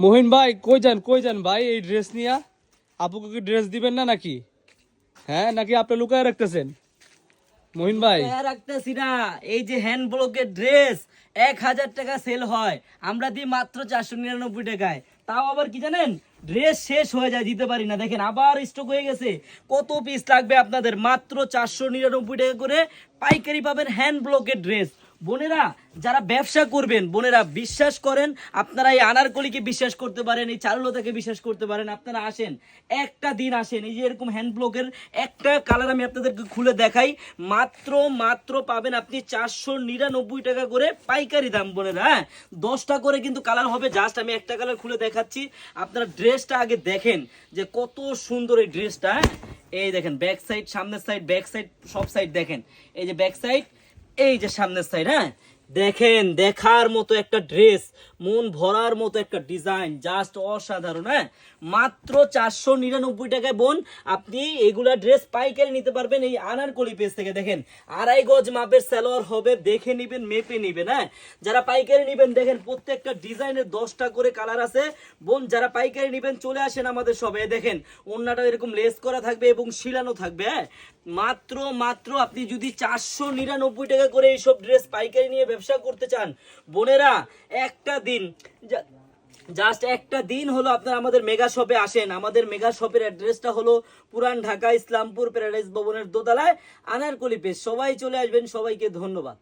মহিন ভাই কই যান ভাই এই ড্রেস নিয়া? আপুকে কি ড্রেস দিবেন না নাকি? হ্যাঁ নাকি আপনি লুকায় রাখতেছেন? মহিন ভাই রাখতেছি না। এই যে হ্যান্ড ব্লকের ড্রেস 1,000 টাকা সেল হয়, আমরা দিই মাত্র 499 টাকায়। তাও আবার কি জানেন, ড্রেস শেষ হয়ে যায়, দিতে পারি না। দেখেন আবার স্টক হয়ে গেছে। কত পিস লাগবে আপনাদের? মাত্র 499 টাকা করে পাইকারি পাবেন হ্যান্ড ব্লকের ড্রেস। বোনেরা যারা ব্যবসা করবেন, বোনেরা বিশ্বাস করেন, আপনারা এই আনারকলিকে বিশ্বাস করতে পারেন, এই চারুলতাকে বিশ্বাস করতে পারেন। আপনারা আসেন, একটা দিন আসেন, এই যে এরকম হ্যান্ড ব্লকের একটা কালার আমি আপনাদেরকে খুলে দেখাই। মাত্র মাত্র পাবেন আপনি 499 টাকা করে পাইকারি দাম। বোনেরা হ্যাঁ, 10টা করে কিন্তু কালার হবে। জাস্ট আমি একটা কালার খুলে দেখাচ্ছি, আপনারা ড্রেসটা আগে দেখেন যে কত সুন্দর এই ড্রেসটা। এই দেখেন ব্যাক সাইড, সামনের সাইড, ব্যাক সাইড, সব সাইড দেখেন। এই যে ব্যাক সাইড, এই যে সামনের সাইড। হ্যাঁ দেখেন, দেখার মতো একটা ড্রেস, মন ভরার মতো একটা ডিজাইন, জাস্ট অসাধারণ। হ্যাঁ মাত্র 499 টাকায় বোন আপনি এগুলা ড্রেস পাইকারি নিতে পারবেন এই আনারকলি পেজ থেকে। দেখেন 2.5 গজ মাপের সালোয়ার হবে, দেখে নিবেন, মেপে নিবেন। হ্যাঁ যারা পাইকারি নিবেন, দেখেন প্রত্যেকটা ডিজাইনের 10টা করে কালার আছে। বোন যারা পাইকারি নিবেন চলে আসেন আমাদের সবে। দেখেন ওন্নাটা এরকম লেস করা থাকবে এবং শিলানো থাকবে। হ্যাঁ মাত্র মাত্র আপনি যদি 499 টাকা করে এইসব ড্রেস পাইকারি নিয়ে ব্যবসা করতে চান, বোনেরা একটা দিন, জাস্ট একটা দিন হলো আপনারা আমাদের মেগা শপে আসেন। আমাদের মেগা শপের অ্যাড্রেসটা হলো পুরান ঢাকা ইসলামপুর প্যারাডাইস ভবনের দোতলায়, আনারকলি পেজ। সবাই চলে আসবেন, সবাইকে ধন্যবাদ।